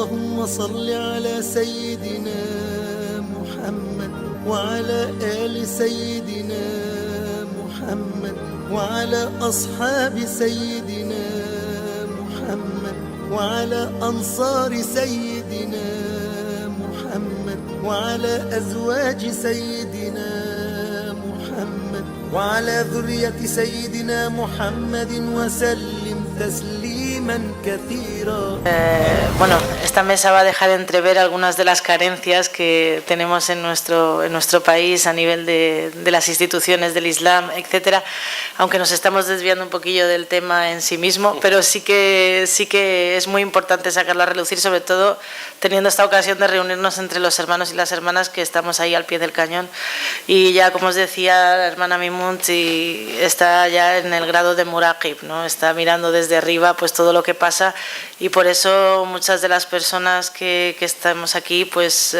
اللهم صل على سيدنا محمد وعلى آل سيدنا محمد وعلى أصحاب سيدنا محمد وعلى أنصار سيدنا محمد وعلى أزواج سيدنا محمد وعلى ذرية سيدنا محمد وسلم تسليما كثيرا. Bueno, esta mesa va a dejar entrever algunas de las carencias que tenemos en nuestro país a nivel de las instituciones del Islam, etcétera, aunque nos estamos desviando un poquillo del tema en sí mismo, pero sí que es muy importante sacarlo a relucir, sobre todo teniendo esta ocasión de reunirnos entre los hermanos y las hermanas que estamos ahí al pie del cañón. Y ya, como os decía, la hermana Mimunti está ya en el grado de Muraqib, ¿no? Está mirando desde arriba pues todo lo que pasa, y por eso muchas de las personas que estamos aquí pues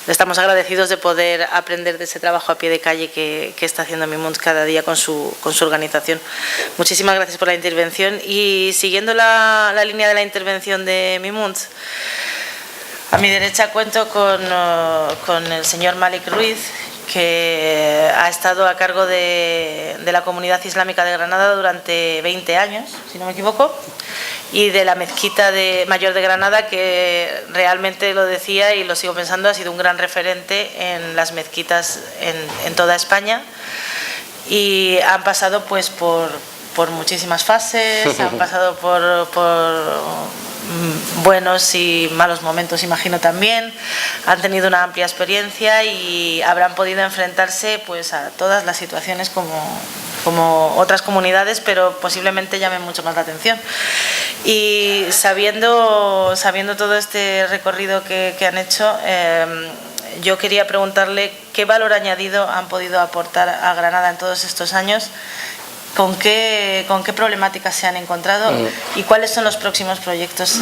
estamos agradecidos de poder aprender de ese trabajo a pie de calle que está haciendo Mimunt cada día con su organización. Muchísimas gracias por la intervención. Y siguiendo la línea de la intervención de Mimunt, a mi derecha cuento con el señor Malik Ruiz, que ha estado a cargo de la Comunidad Islámica de Granada durante 20 años, si no me equivoco, y de la Mezquita Mayor de Granada, que realmente, lo decía y lo sigo pensando, ha sido un gran referente en las mezquitas en toda España, y han pasado pues por muchísimas fases, han pasado por buenos y malos momentos, imagino también, han tenido una amplia experiencia y habrán podido enfrentarse pues a todas las situaciones como otras comunidades, pero posiblemente llamen mucho más la atención. Y sabiendo todo este recorrido que han hecho, yo quería preguntarle qué valor añadido han podido aportar a Granada en todos estos años. ¿Con qué problemáticas se han encontrado y cuáles son los próximos proyectos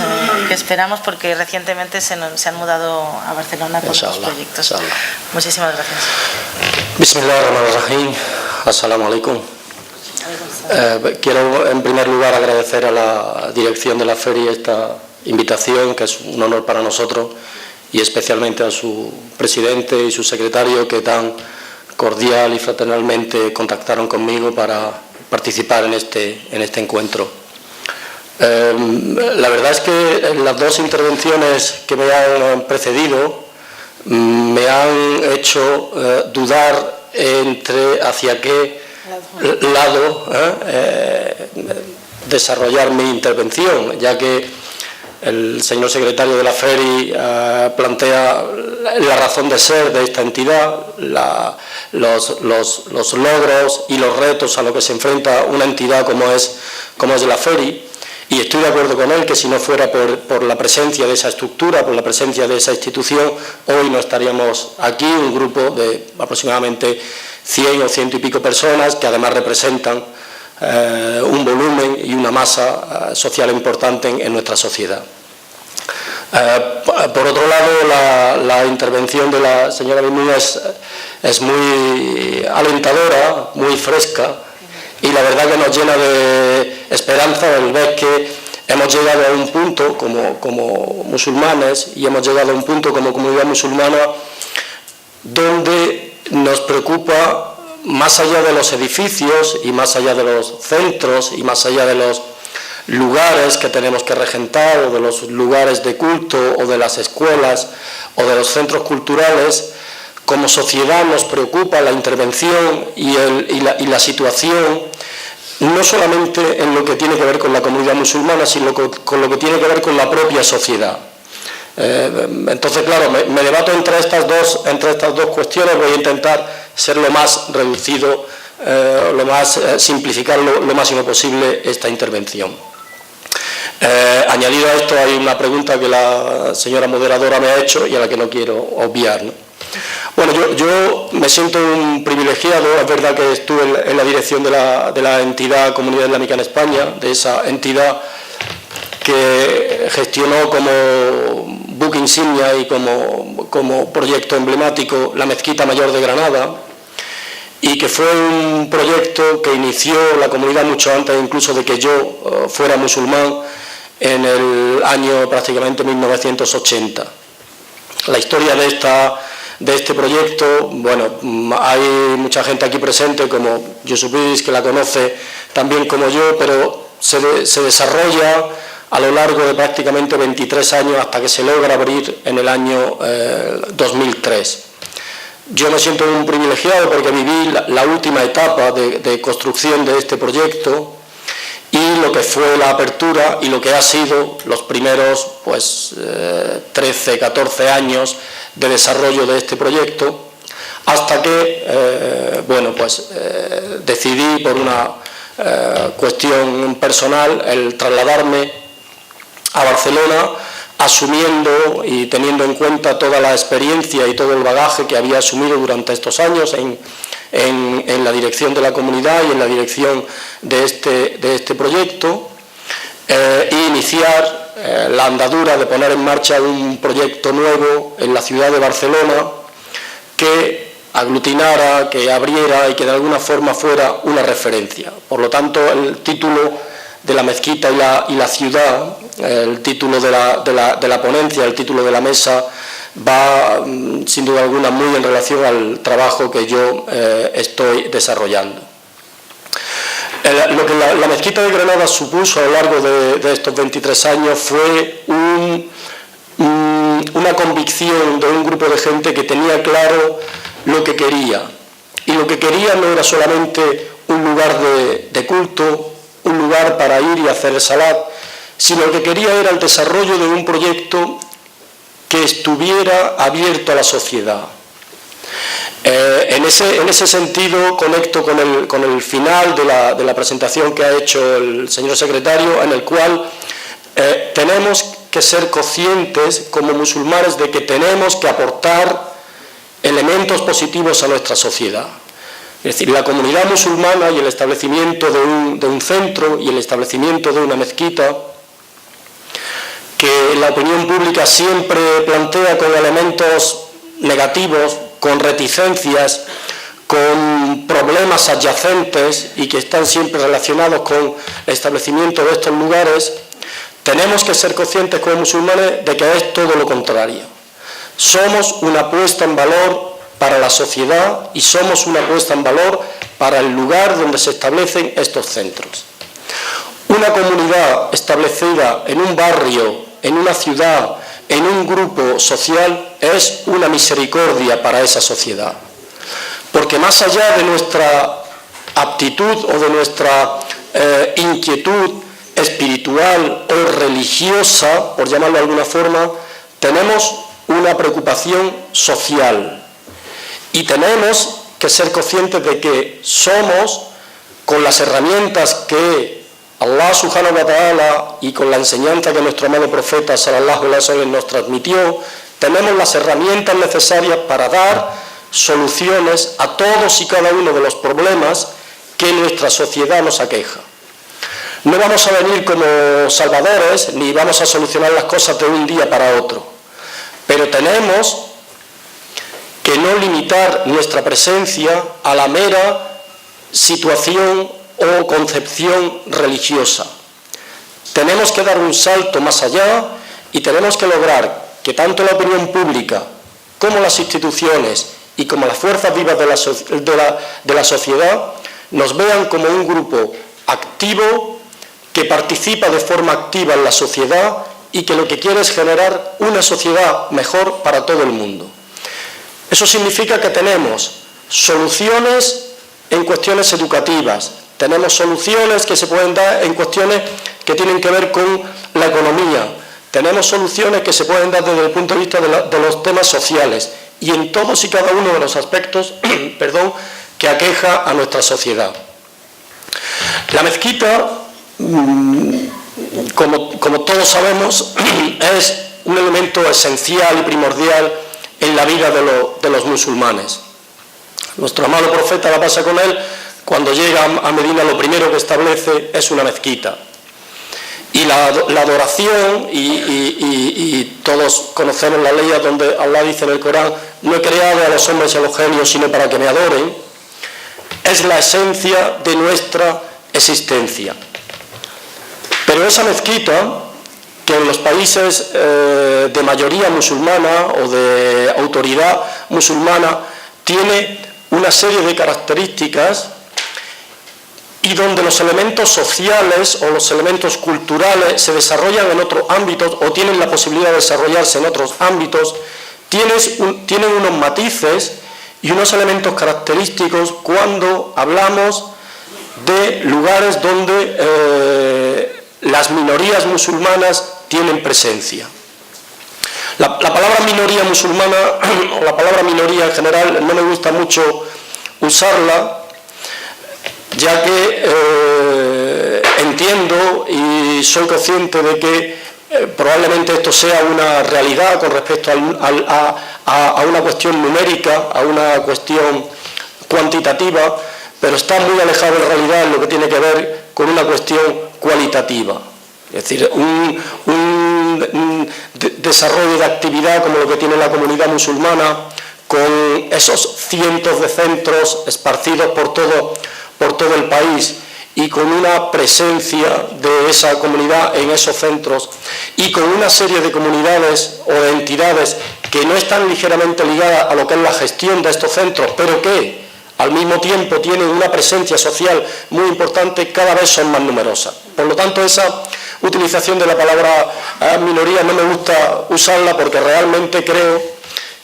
que esperamos? Porque recientemente se han mudado a Barcelona con los proyectos. Muchísimas gracias. Bismillahirrahmanirrahim. Assalamu alaikum. Quiero en primer lugar agradecer a la dirección de la feria esta invitación, que es un honor para nosotros, y especialmente a su presidente y su secretario, que tan cordial y fraternalmente contactaron conmigo para participar en este encuentro. La verdad es que en las dos intervenciones que me han precedido me han hecho dudar hacia qué lado desarrollar mi intervención, ya que el señor secretario de la FERI plantea la razón de ser de esta entidad, los logros y los retos a los que se enfrenta una entidad como es la FERI, y estoy de acuerdo con él que si no fuera por la presencia de esa estructura, por la presencia de esa institución, hoy no estaríamos aquí, un grupo de aproximadamente 100 o 100 y pico personas que además representan un volumen y una masa social importante en nuestra sociedad. Por otro lado, la intervención de la señora Bimuna es muy alentadora, muy fresca, y la verdad que nos llena de esperanza el ver que hemos llegado a un punto como musulmanes, y hemos llegado a un punto como comunidad musulmana donde nos preocupa, más allá de los edificios y más allá de los centros y más allá de los lugares que tenemos que regentar, o de los lugares de culto, o de las escuelas, o de los centros culturales, como sociedad nos preocupa la intervención y la situación, no solamente en lo que tiene que ver con la comunidad musulmana, sino con lo que tiene que ver con la propia sociedad. Entonces, claro, me debato entre estas dos cuestiones. Voy a intentar ser lo más reducido, simplificar lo máximo posible esta intervención. Añadido a esto, hay una pregunta que la señora moderadora me ha hecho y a la que no quiero obviar, ¿no? Bueno, yo me siento un privilegiado. Es verdad que estuve en la dirección de la entidad Comunidad Islámica en España, de esa entidad que gestionó como buque insignia y como proyecto emblemático la Mezquita Mayor de Granada, y que fue un proyecto que inició la comunidad mucho antes incluso de que yo fuera musulmán, en el año prácticamente 1980. La historia de este proyecto, bueno, hay mucha gente aquí presente, como Josep Lluís, que la conoce también como yo, pero se desarrolla a lo largo de prácticamente 23 años hasta que se logra abrir en el año 2003. Yo me siento un privilegiado porque viví la última etapa de construcción de este proyecto y lo que fue la apertura y lo que ha sido los primeros 13, 14 años de desarrollo de este proyecto, hasta que decidí por una cuestión personal el trasladarme a Barcelona, asumiendo y teniendo en cuenta toda la experiencia y todo el bagaje que había asumido durante estos años en la dirección de la comunidad y en la dirección de este proyecto, e iniciar la andadura de poner en marcha un proyecto nuevo en la ciudad de Barcelona que aglutinara, que abriera y que de alguna forma fuera una referencia. Por lo tanto, el título de la mezquita y la ciudad, el título de la ponencia, el título de la mesa, va sin duda alguna muy en relación al trabajo que yo estoy desarrollando. Lo que la mezquita de Granada supuso a lo largo de estos 23 años fue una convicción de un grupo de gente que tenía claro lo que quería. Y lo que quería no era solamente un lugar de culto, un lugar para ir y hacer el salat, sino lo que quería era el desarrollo de un proyecto que estuviera abierto a la sociedad. En ese sentido conecto con el final de la presentación que ha hecho el señor secretario, en el cual tenemos que ser conscientes como musulmanes de que tenemos que aportar elementos positivos a nuestra sociedad. Es decir, la comunidad musulmana y el establecimiento de un centro y el establecimiento de una mezquita, que la opinión pública siempre plantea con elementos negativos, con reticencias, con problemas adyacentes y que están siempre relacionados con el establecimiento de estos lugares, tenemos que ser conscientes como musulmanes de que es todo lo contrario. Somos una puesta en valor para la sociedad y somos una puesta en valor para el lugar donde se establecen estos centros. Una comunidad establecida en un barrio, en una ciudad, en un grupo social, es una misericordia para esa sociedad. Porque más allá de nuestra aptitud o de nuestra inquietud espiritual o religiosa, por llamarlo de alguna forma, tenemos una preocupación social. Y tenemos que ser conscientes de que somos, con las herramientas que Allah subhanahu wa ta'ala y con la enseñanza que nuestro amado profeta sallallahu alaihi wasallam nos transmitió, tenemos las herramientas necesarias para dar soluciones a todos y cada uno de los problemas que nuestra sociedad nos aqueja. No vamos a venir como salvadores ni vamos a solucionar las cosas de un día para otro, pero tenemos que no limitar nuestra presencia a la mera situación o concepción religiosa. Tenemos que dar un salto más allá y tenemos que lograr que tanto la opinión pública como las instituciones y como las fuerzas vivas de la sociedad nos vean como un grupo activo que participa de forma activa en la sociedad y que lo que quiere es generar una sociedad mejor para todo el mundo. Eso significa que tenemos soluciones en cuestiones educativas, tenemos soluciones que se pueden dar en cuestiones que tienen que ver con la economía, tenemos soluciones que se pueden dar desde el punto de vista de los temas sociales y en todos y cada uno de los aspectos que aqueja a nuestra sociedad. La mezquita, como todos sabemos, es un elemento esencial y primordial en la vida de los musulmanes. Nuestro amado profeta, la paz con él, cuando llega a Medina lo primero que establece es una mezquita. Y la adoración, y todos conocemos la ley donde Allah dice en el Corán: no he creado a los hombres y a los genios sino para que me adoren, es la esencia de nuestra existencia. Pero esa mezquita que en los países de mayoría musulmana o de autoridad musulmana tiene una serie de características y donde los elementos sociales o los elementos culturales se desarrollan en otros ámbitos o tienen la posibilidad de desarrollarse en otros ámbitos, tienen unos matices y unos elementos característicos cuando hablamos de lugares donde las minorías musulmanas tienen presencia. La palabra minoría musulmana, o la palabra minoría en general, no me gusta mucho usarla, ya que entiendo y soy consciente de que probablemente esto sea una realidad con respecto a una cuestión numérica, a una cuestión cuantitativa, pero está muy alejado de realidad en lo que tiene que ver con una cuestión cualitativa. Es decir, un desarrollo de actividad como lo que tiene la comunidad musulmana, con esos cientos de centros esparcidos por todo el país y con una presencia de esa comunidad en esos centros y con una serie de comunidades o de entidades que no están ligeramente ligadas a lo que es la gestión de estos centros, pero que al mismo tiempo tienen una presencia social muy importante, cada vez son más numerosas. Por lo tanto, esa utilización de la palabra minoría no me gusta usarla porque realmente creo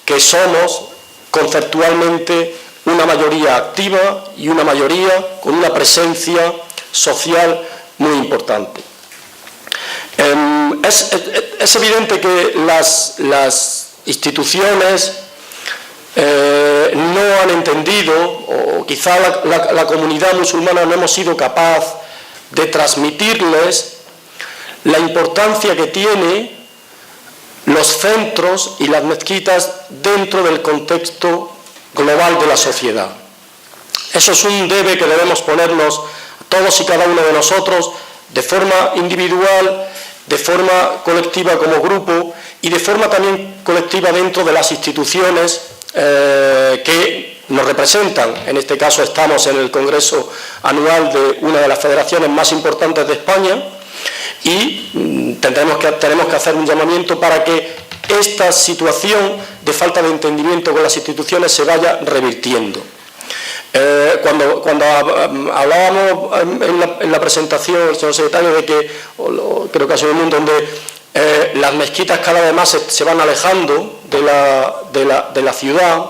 que somos conceptualmente una mayoría activa y una mayoría con una presencia social muy importante. Es evidente que las instituciones no han entendido, o quizá la comunidad musulmana no hemos sido capaz de transmitirles la importancia que tiene los centros y las mezquitas dentro del contexto global de la sociedad. Eso es un debe que debemos ponernos todos y cada uno de nosotros de forma individual, de forma colectiva como grupo y de forma también colectiva dentro de las instituciones que nos representan. En este caso estamos en el Congreso Anual de una de las federaciones más importantes de España y tenemos que hacer un llamamiento para que esta situación de falta de entendimiento con las instituciones se vaya revirtiendo. Cuando hablábamos en la presentación, el señor secretario, de que, creo que ha sido un mundo donde las mezquitas cada vez más se van alejando de la ciudad,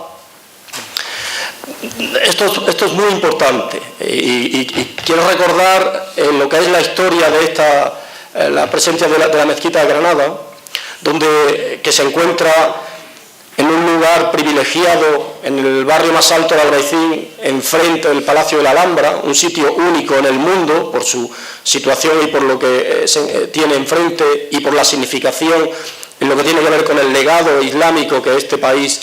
esto es muy importante y quiero recordar lo que es la historia de la presencia de la mezquita de Granada, que se encuentra en un lugar privilegiado en el barrio más alto de Albaicín, enfrente del Palacio de la Alhambra, un sitio único en el mundo por su situación y por lo que tiene enfrente y por la significación en lo que tiene que ver con el legado islámico que este país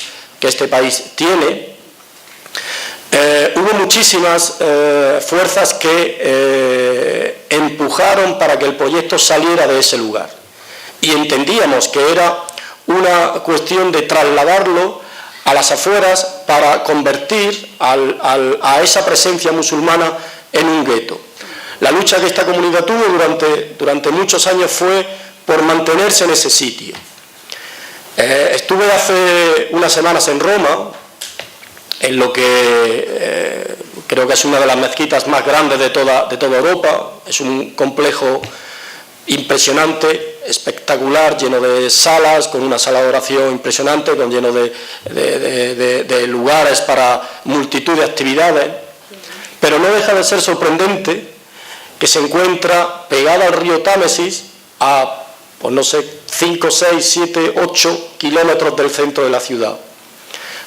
tiene. Hubo muchísimas fuerzas que empujaron para que el proyecto saliera de ese lugar y entendíamos que era una cuestión de trasladarlo a las afueras para convertir a esa presencia musulmana en un gueto. La lucha que esta comunidad tuvo durante muchos años fue por mantenerse en ese sitio. Estuve hace unas semanas en Roma, en lo que creo que es una de las mezquitas más grandes de toda Europa. Es un complejo impresionante, espectacular, lleno de salas, con una sala de oración impresionante, lleno de lugares para multitud de actividades, pero no deja de ser sorprendente que se encuentra pegada al río Támesis a, pues no sé, 5, 6, 7, 8 kilómetros del centro de la ciudad.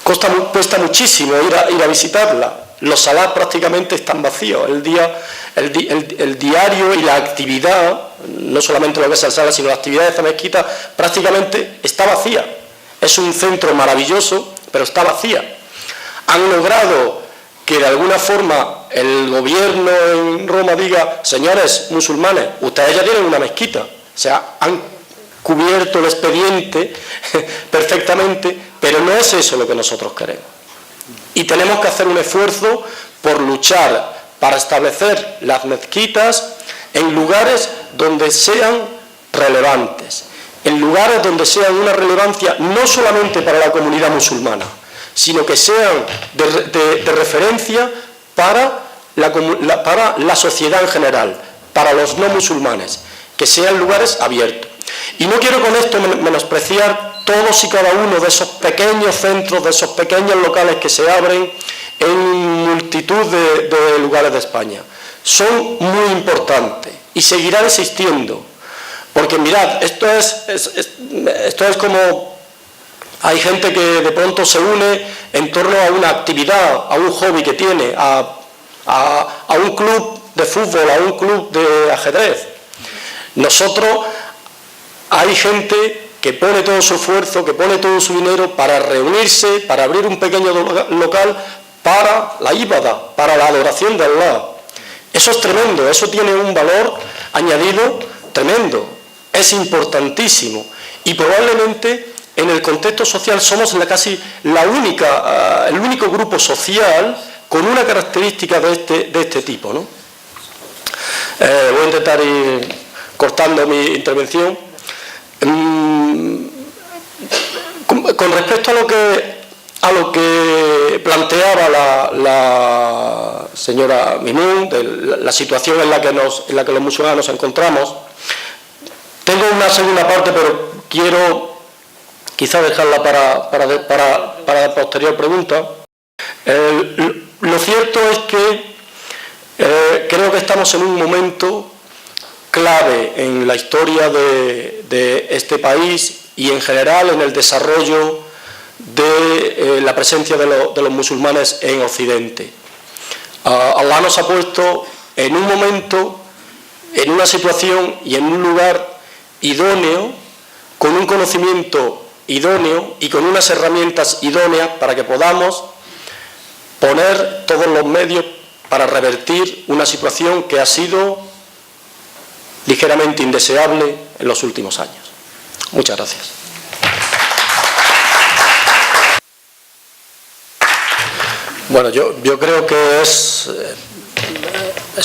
Cuesta muchísimo ir a visitarla. Los salás prácticamente están vacíos. El diario y la actividad, no solamente lo que es el sala, sino la actividad de esta mezquita, prácticamente está vacía. Es un centro maravilloso, pero está vacía. Han logrado que de alguna forma el gobierno en Roma diga: señores musulmanes, ustedes ya tienen una mezquita. O sea, han cubierto el expediente perfectamente, pero no es eso lo que nosotros queremos. Y tenemos que hacer un esfuerzo por luchar para establecer las mezquitas en lugares donde sean relevantes, en lugares donde sean una relevancia no solamente para la comunidad musulmana, sino que sean de referencia para la sociedad en general, para los no musulmanes, que sean lugares abiertos. Y no quiero con esto menospreciar todos y cada uno de esos pequeños centros, de esos pequeños locales que se abren en multitud de lugares de España. Son muy importantes y seguirán existiendo, porque mirad, esto es como hay gente que de pronto se une en torno a una actividad, a un hobby que tiene, a un club de fútbol, a un club de ajedrez. Nosotros, hay gente que pone todo su esfuerzo, que pone todo su dinero para reunirse, para abrir un pequeño local para la ibada, para la adoración de Allah. Eso es tremendo, eso tiene un valor añadido tremendo, es importantísimo y probablemente en el contexto social somos casi el único grupo social con una característica de este tipo, ¿no? Voy a intentar ir cortando mi intervención. Con respecto a lo que planteaba la señora Mimoun, de la situación en la que los musulmanes nos encontramos, tengo una segunda parte, pero quiero quizá dejarla para la posterior pregunta. Lo cierto es que creo que estamos en un momento clave en la historia de este país y en general en el desarrollo de la presencia de los musulmanes en Occidente. Allah nos ha puesto en un momento, en una situación y en un lugar idóneo, con un conocimiento idóneo y con unas herramientas idóneas para que podamos poner todos los medios para revertir una situación que ha sido ligeramente indeseable en los últimos años. Muchas gracias. Bueno, yo creo que es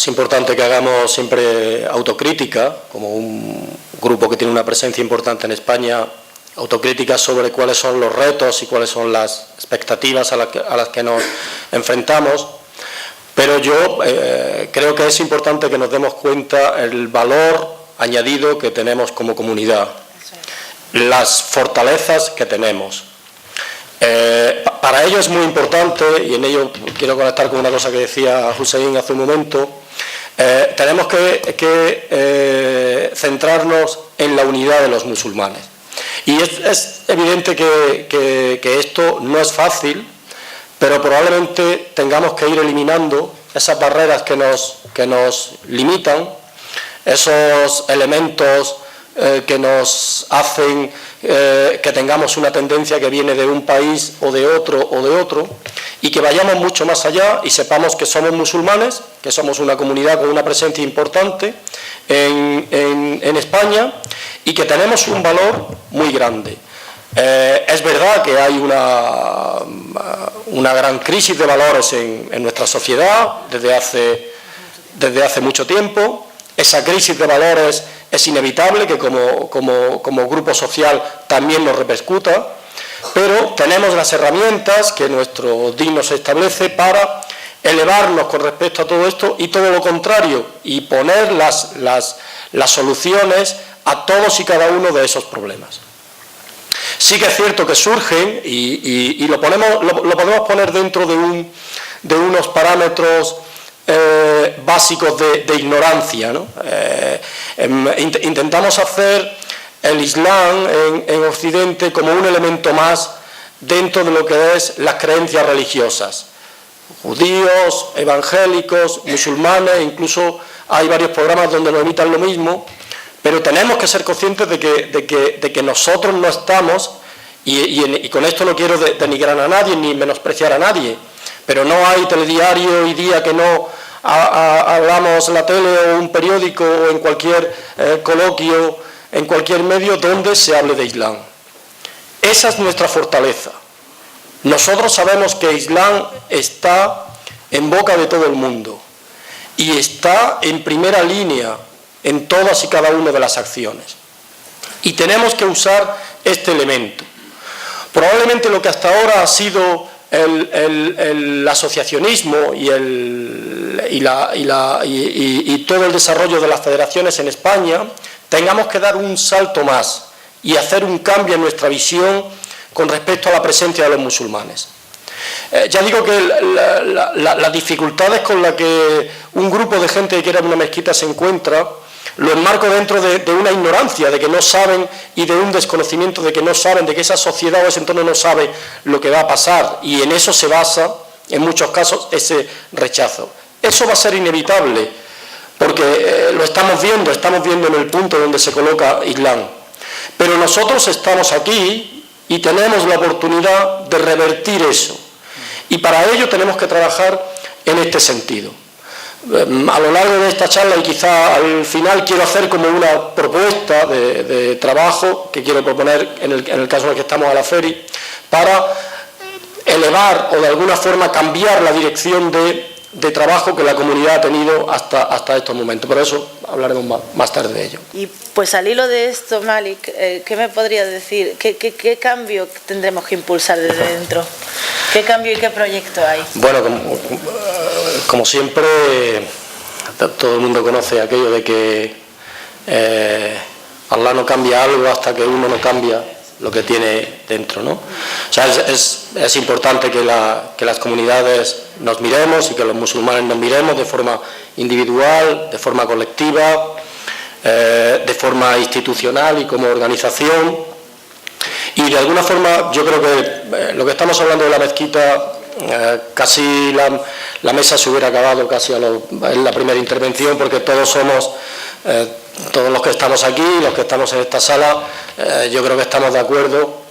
importante que hagamos siempre autocrítica, como un grupo que tiene una presencia importante en España, autocrítica sobre cuáles son los retos y cuáles son las expectativas a las que nos enfrentamos. Pero yo creo que es importante que nos demos cuenta el valor añadido que tenemos como comunidad, las fortalezas que tenemos. Para ello es muy importante, y en ello quiero conectar con una cosa que decía Hussein hace un momento, tenemos que centrarnos en la unidad de los musulmanes. Y es evidente que esto no es fácil, pero probablemente tengamos que ir eliminando esas barreras que nos limitan, esos elementos que nos hacen que tengamos una tendencia que viene de un país o de otro, y que vayamos mucho más allá y sepamos que somos musulmanes, que somos una comunidad con una presencia importante en España y que tenemos un valor muy grande. Es verdad que hay una gran crisis de valores en nuestra sociedad desde hace mucho tiempo. Esa crisis de valores es inevitable que como grupo social también nos repercuta, pero tenemos las herramientas que nuestro DIN nos establece para elevarnos con respecto a todo esto y todo lo contrario, y poner las soluciones a todos y cada uno de esos problemas. Sí que es cierto que surgen, y lo podemos poner dentro de unos parámetros básicos de ignorancia, ¿no? Intentamos hacer el Islam en Occidente como un elemento más dentro de lo que es las creencias religiosas. Judíos, evangélicos, musulmanes, incluso hay varios programas donde nos imitan lo mismo, pero tenemos que ser conscientes de que nosotros no estamos, y con esto no quiero denigrar a nadie ni menospreciar a nadie, pero no hay telediario y día que no hablamos en la tele o un periódico o en cualquier coloquio, en cualquier medio donde se hable de Islam. Esa es nuestra fortaleza. Nosotros sabemos que Islam está en boca de todo el mundo y está en primera línea en todas y cada una de las acciones. Y tenemos que usar este elemento. Probablemente lo que hasta ahora ha sido el asociacionismo y todo el desarrollo de las federaciones en España, tengamos que dar un salto más y hacer un cambio en nuestra visión con respecto a la presencia de los musulmanes. Ya digo que las dificultades con las que un grupo de gente que quiere una mezquita se encuentra, lo enmarco dentro de una ignorancia, de que no saben, y de un desconocimiento de que no saben, de que esa sociedad o ese entorno no sabe lo que va a pasar, y en eso se basa, en muchos casos, ese rechazo. Eso va a ser inevitable, porque lo estamos viendo en el punto donde se coloca Islam. Pero nosotros estamos aquí y tenemos la oportunidad de revertir eso. Y para ello tenemos que trabajar en este sentido. A lo largo de esta charla, y quizá al final, quiero hacer como una propuesta de trabajo que quiero proponer en el caso en el que estamos a la FERI, para elevar o de alguna forma cambiar la dirección de trabajo que la comunidad ha tenido hasta estos momentos. Por eso hablaremos más tarde de ello. Y pues al hilo de esto, Malik, ¿qué me podrías decir? ¿Qué cambio tendremos que impulsar desde dentro? ¿Qué cambio y qué proyecto hay? Bueno, como siempre, todo el mundo conoce aquello de que Allah no cambia algo hasta que uno no cambia lo que tiene dentro, ¿no? O sea, es importante que las comunidades nos miremos y que los musulmanes nos miremos de forma individual, de forma colectiva, de forma institucional y como organización. Y de alguna forma yo creo que lo que estamos hablando de la mezquita, casi la mesa se hubiera acabado casi en la primera intervención, porque todos los que estamos aquí, los que estamos en esta sala, yo creo que estamos de acuerdo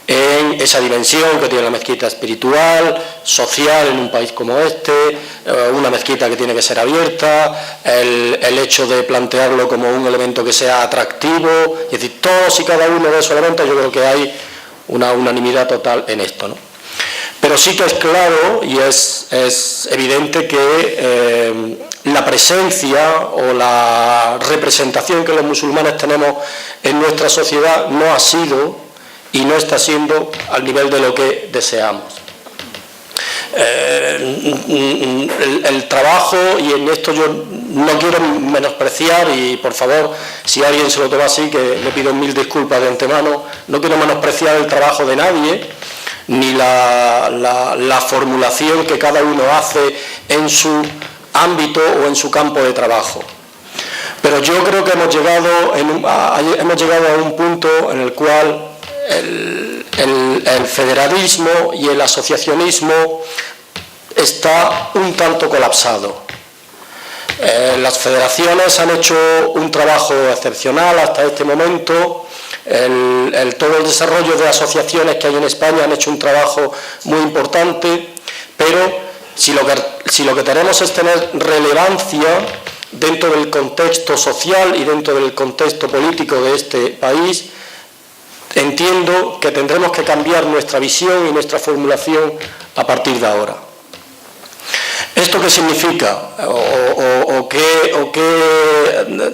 en esa dimensión que tiene la mezquita espiritual, social en un país como este, una mezquita que tiene que ser abierta, el hecho de plantearlo como un elemento que sea atractivo, es decir, todos y cada uno de esos elementos, yo creo que hay una unanimidad total en esto, ¿no? Pero sí que es claro y es evidente que la presencia o la representación que los musulmanes tenemos en nuestra sociedad no ha sido y no está siendo al nivel de lo que deseamos. El trabajo, y en esto yo no quiero menospreciar, y por favor, si alguien se lo toma así, que le pido 1000 disculpas de antemano, no quiero menospreciar el trabajo de nadie, ni la formulación que cada uno hace en su ámbito o en su campo de trabajo. Pero yo creo que hemos llegado a un punto en el cual el federalismo y el asociacionismo está un tanto colapsado. Las federaciones han hecho un trabajo excepcional hasta este momento. Todo el desarrollo de asociaciones que hay en España han hecho un trabajo muy importante, pero si lo que tenemos es tener relevancia dentro del contexto social y dentro del contexto político de este país, entiendo que tendremos que cambiar nuestra visión y nuestra formulación a partir de ahora. ¿Esto qué significa? ¿O qué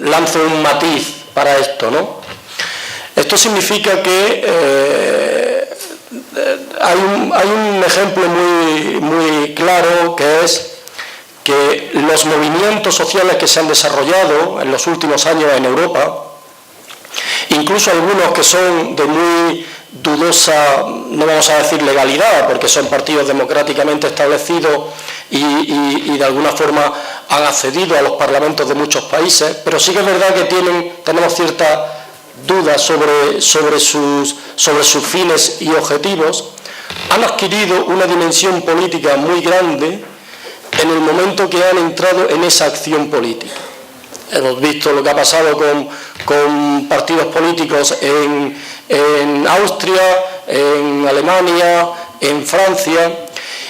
lanzo un matiz para esto, ¿no? Esto significa que hay un ejemplo muy claro, que es que los movimientos sociales que se han desarrollado en los últimos años en Europa, incluso algunos que son de muy dudosa, no vamos a decir legalidad, porque son partidos democráticamente establecidos y de alguna forma han accedido a los parlamentos de muchos países, pero sí que es verdad que tenemos ciertas dudas sobre sus fines y objetivos, han adquirido una dimensión política muy grande en el momento que han entrado en esa acción política. Hemos visto lo que ha pasado con partidos políticos en Austria, en Alemania, en Francia,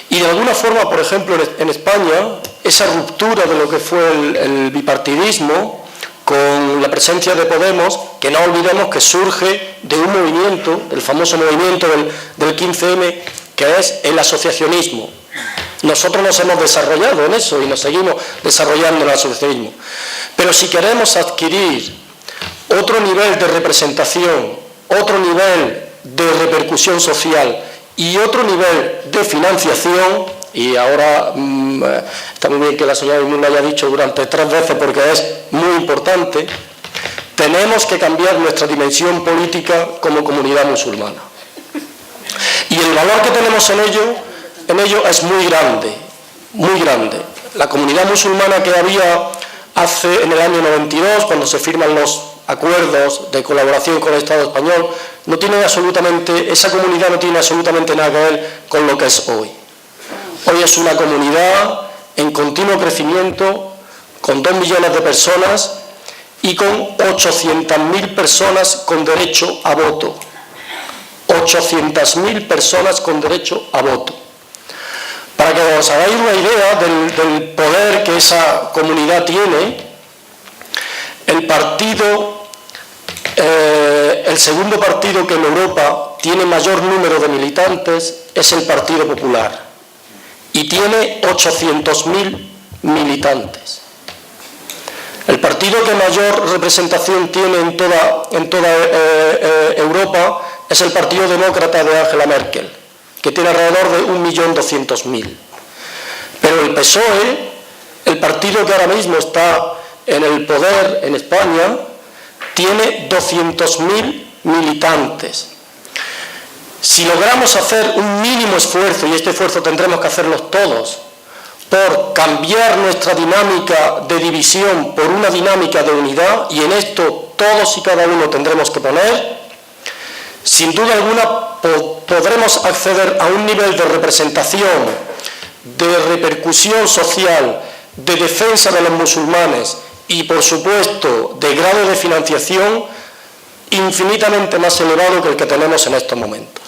y de alguna forma, por ejemplo, en España, esa ruptura de lo que fue el bipartidismo con la presencia de Podemos, que no olvidemos que surge de un movimiento, el famoso movimiento del 15M, que es el asociacionismo. Nosotros nos hemos desarrollado en eso y nos seguimos desarrollando en el asociacionismo. Pero si queremos adquirir otro nivel de representación, otro nivel de repercusión social y otro nivel de financiación. Y ahora está muy bien que la señora Imún lo haya dicho durante 3 veces porque es muy importante. Tenemos que cambiar nuestra dimensión política como comunidad musulmana. Y el valor que tenemos en ello es muy grande, muy grande. La comunidad musulmana que había en el año 92, cuando se firman los acuerdos de colaboración con el Estado español, esa comunidad no tiene absolutamente nada que ver con lo que es hoy. Hoy es una comunidad en continuo crecimiento, con 2 millones de personas y con 800.000 personas con derecho a voto. 800.000 personas con derecho a voto. Para que os hagáis una idea del poder que esa comunidad tiene, el segundo partido que en Europa tiene mayor número de militantes es el Partido Popular y tiene 800.000 militantes. El partido que mayor representación tiene en toda Europa es el Partido Demócrata de Angela Merkel, que tiene alrededor de 1.200.000. Pero el PSOE, el partido que ahora mismo está en el poder en España, tiene 200.000 militantes. Si logramos hacer un mínimo esfuerzo, y este esfuerzo tendremos que hacerlo todos, por cambiar nuestra dinámica de división por una dinámica de unidad, y en esto todos y cada uno tendremos que poner, sin duda alguna podremos acceder a un nivel de representación, de repercusión social, de defensa de los musulmanes y, por supuesto, de grado de financiación infinitamente más elevado que el que tenemos en estos momentos.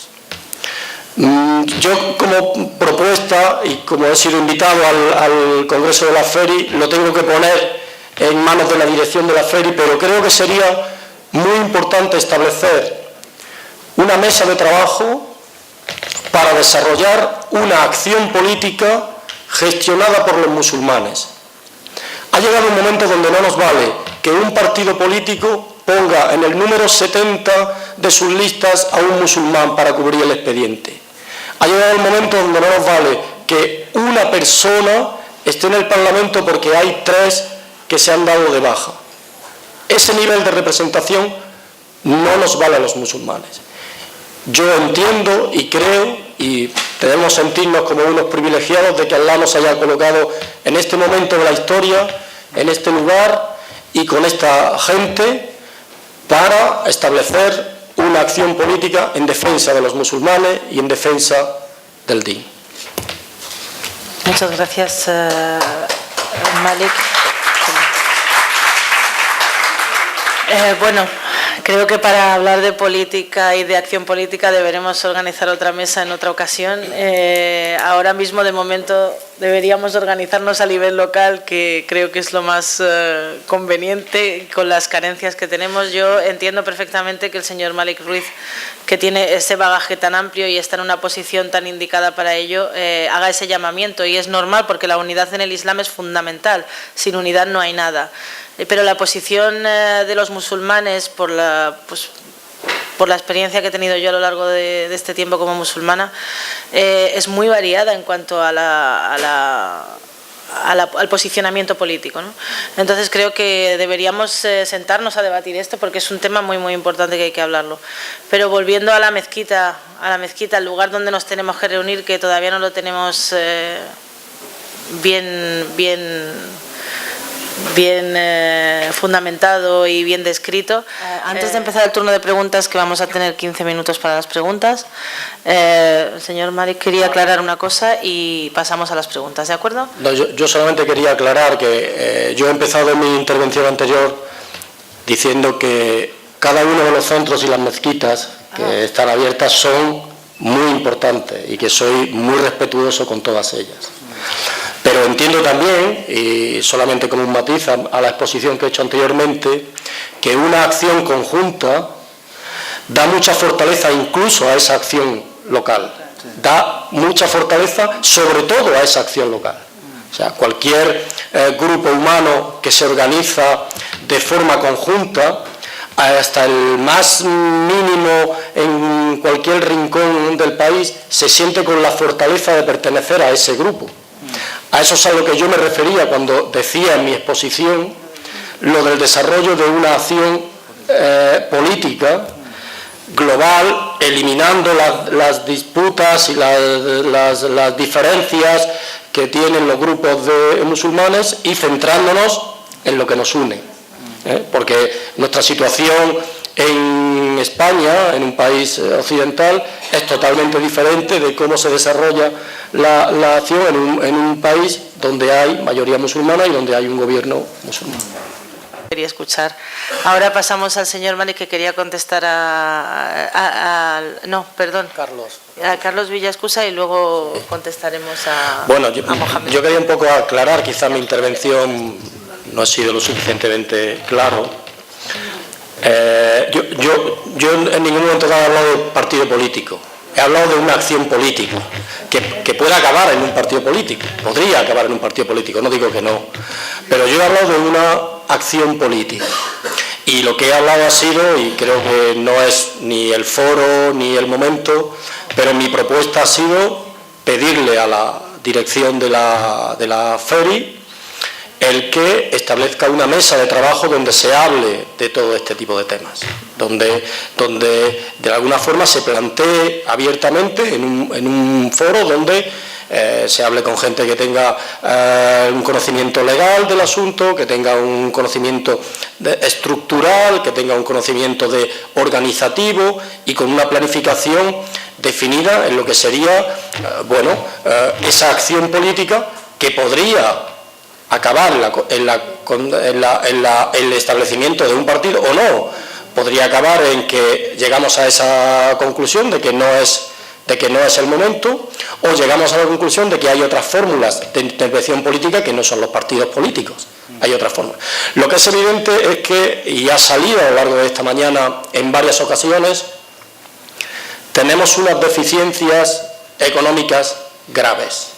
Yo, como propuesta y como he sido invitado al Congreso de la FERI, lo tengo que poner en manos de la dirección de la FERI, pero creo que sería muy importante establecer una mesa de trabajo para desarrollar una acción política gestionada por los musulmanes. Ha llegado un momento donde no nos vale que un partido político ponga en el número 70 de sus listas a un musulmán para cubrir el expediente. Ha llegado el momento donde no nos vale que una persona esté en el Parlamento porque hay 3 que se han dado de baja. Ese nivel de representación no nos vale a los musulmanes. Yo entiendo y creo, y debemos sentirnos como unos privilegiados de que Allah nos haya colocado en este momento de la historia, en este lugar y con esta gente, para establecer una acción política en defensa de los musulmanes y en defensa del Din. Muchas gracias, Malik. Bueno, creo que para hablar de política y de acción política deberemos organizar otra mesa en otra ocasión. Ahora mismo, de momento, deberíamos organizarnos a nivel local, que creo que es lo más conveniente con las carencias que tenemos. Yo entiendo perfectamente que el señor Malik Ruiz, que tiene ese bagaje tan amplio y está en una posición tan indicada para ello, haga ese llamamiento, y es normal porque la unidad en el Islam es fundamental. Sin unidad no hay nada. Pero la posición de los musulmanes, por la experiencia que he tenido yo a lo largo de este tiempo como musulmana, es muy variada en cuanto al posicionamiento político, ¿no? Entonces creo que deberíamos sentarnos a debatir esto, porque es un tema muy muy importante que hay que hablarlo. Pero volviendo a la mezquita, al lugar donde nos tenemos que reunir, que todavía no lo tenemos bien fundamentado y bien descrito. Antes de empezar el turno de preguntas, que vamos a tener 15 minutos para las preguntas, el señor Malik quería aclarar una cosa y pasamos a las preguntas, ¿de acuerdo? No, yo solamente quería aclarar que yo he empezado en mi intervención anterior diciendo que cada uno de los centros y las mezquitas que están abiertas son muy importantes y que soy muy respetuoso con todas ellas. Pero entiendo también, y solamente como un matiz a la exposición que he hecho anteriormente, que una acción conjunta da mucha fortaleza incluso a esa acción local. Da mucha fortaleza sobre todo a esa acción local. O sea, cualquier grupo humano que se organiza de forma conjunta hasta el más mínimo en cualquier rincón del país, se siente con la fortaleza de pertenecer a ese grupo. A eso es a lo que yo me refería cuando decía en mi exposición lo del desarrollo de una acción política global, eliminando las disputas y las diferencias que tienen los grupos de musulmanes y centrándonos en lo que nos une. Porque nuestra situación en España, en un país occidental, es totalmente diferente de cómo se desarrolla la acción en un país donde hay mayoría musulmana y donde hay un gobierno musulmán. Quería escuchar. Ahora pasamos al señor Malik, que quería contestar a Carlos Villaescusa, y luego contestaremos a Mohamed. Yo quería un poco aclarar, quizá mi intervención no ha sido lo suficientemente claro. Yo en ningún momento he hablado de partido político. He hablado de una acción política que puede acabar en un partido político. Podría acabar en un partido político, no digo que no. Pero yo he hablado de una acción política. Y lo que he hablado ha sido, y creo que no es ni el foro ni el momento, pero mi propuesta ha sido pedirle a la dirección de la FERI el que establezca una mesa de trabajo donde se hable de todo este tipo de temas, donde de alguna forma se plantee abiertamente en un foro donde se hable con gente que tenga un conocimiento legal del asunto, que tenga un conocimiento estructural, que tenga un conocimiento organizativo y con una planificación definida en lo que sería esa acción política que podría acabar en el establecimiento de un partido o no, podría acabar en que llegamos a esa conclusión de que no es el momento, o llegamos a la conclusión de que hay otras fórmulas de intervención política que no son los partidos políticos, hay otras fórmulas. Lo que es evidente es que, y ha salido a lo largo de esta mañana en varias ocasiones, tenemos unas deficiencias económicas graves.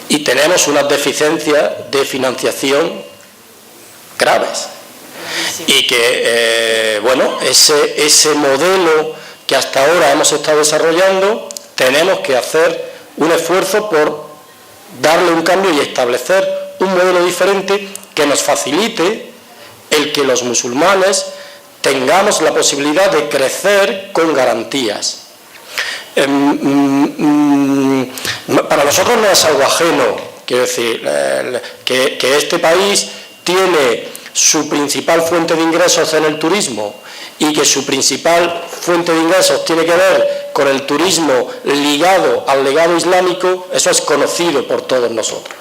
Y tenemos unas deficiencias de financiación graves. Y que, ese modelo que hasta ahora hemos estado desarrollando, tenemos que hacer un esfuerzo por darle un cambio y establecer un modelo diferente que nos facilite el que los musulmanes tengamos la posibilidad de crecer con garantías. Para nosotros no es algo ajeno, quiero decir, que este país tiene su principal fuente de ingresos en el turismo y que su principal fuente de ingresos tiene que ver con el turismo ligado al legado islámico, eso es conocido por todos nosotros.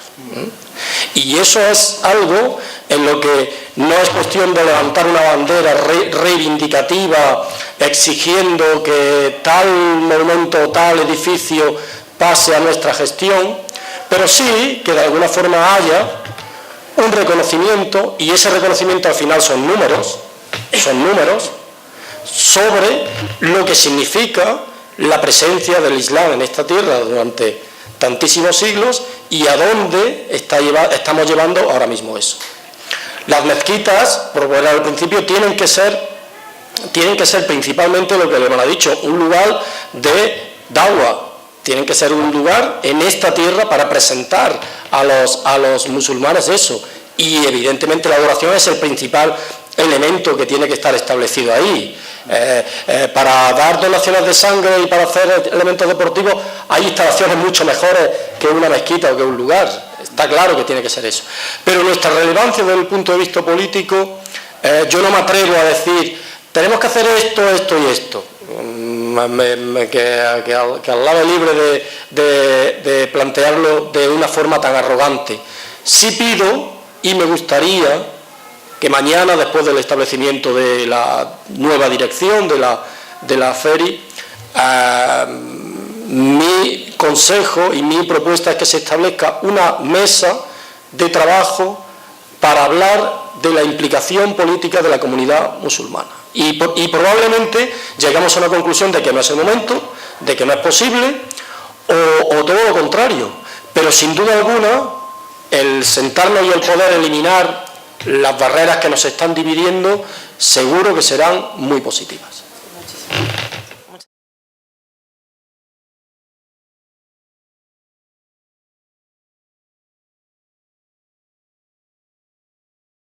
Y eso es algo en lo que no es cuestión de levantar una bandera reivindicativa exigiendo que tal monumento o tal edificio pase a nuestra gestión, pero sí que de alguna forma haya un reconocimiento, y ese reconocimiento al final son números sobre lo que significa la presencia del Islam en esta tierra durante tantísimos siglos y a dónde estamos llevando ahora mismo eso. Las mezquitas, por volver al principio, tienen que ser principalmente lo que le ha dicho, un lugar de da'wa, tienen que ser un lugar en esta tierra para presentar a los musulmanes eso, y evidentemente la adoración es el principal elemento que tiene que estar establecido ahí. Para dar donaciones de sangre y para hacer elementos deportivos hay instalaciones mucho mejores que una mezquita o que un lugar, está claro que tiene que ser eso, pero nuestra relevancia desde el punto de vista político, yo no me atrevo a decir tenemos que hacer esto y esto, que Allah es libre de plantearlo de una forma tan arrogante. Sí pido y me gustaría que mañana, después del establecimiento de la nueva dirección de la FERI, mi consejo y mi propuesta es que se establezca una mesa de trabajo para hablar de la implicación política de la comunidad musulmana. Y probablemente llegamos a una conclusión de que no es el momento, de que no es posible, o todo lo contrario. Pero sin duda alguna, el sentarnos y el poder eliminar las barreras que nos están dividiendo seguro que serán muy positivas.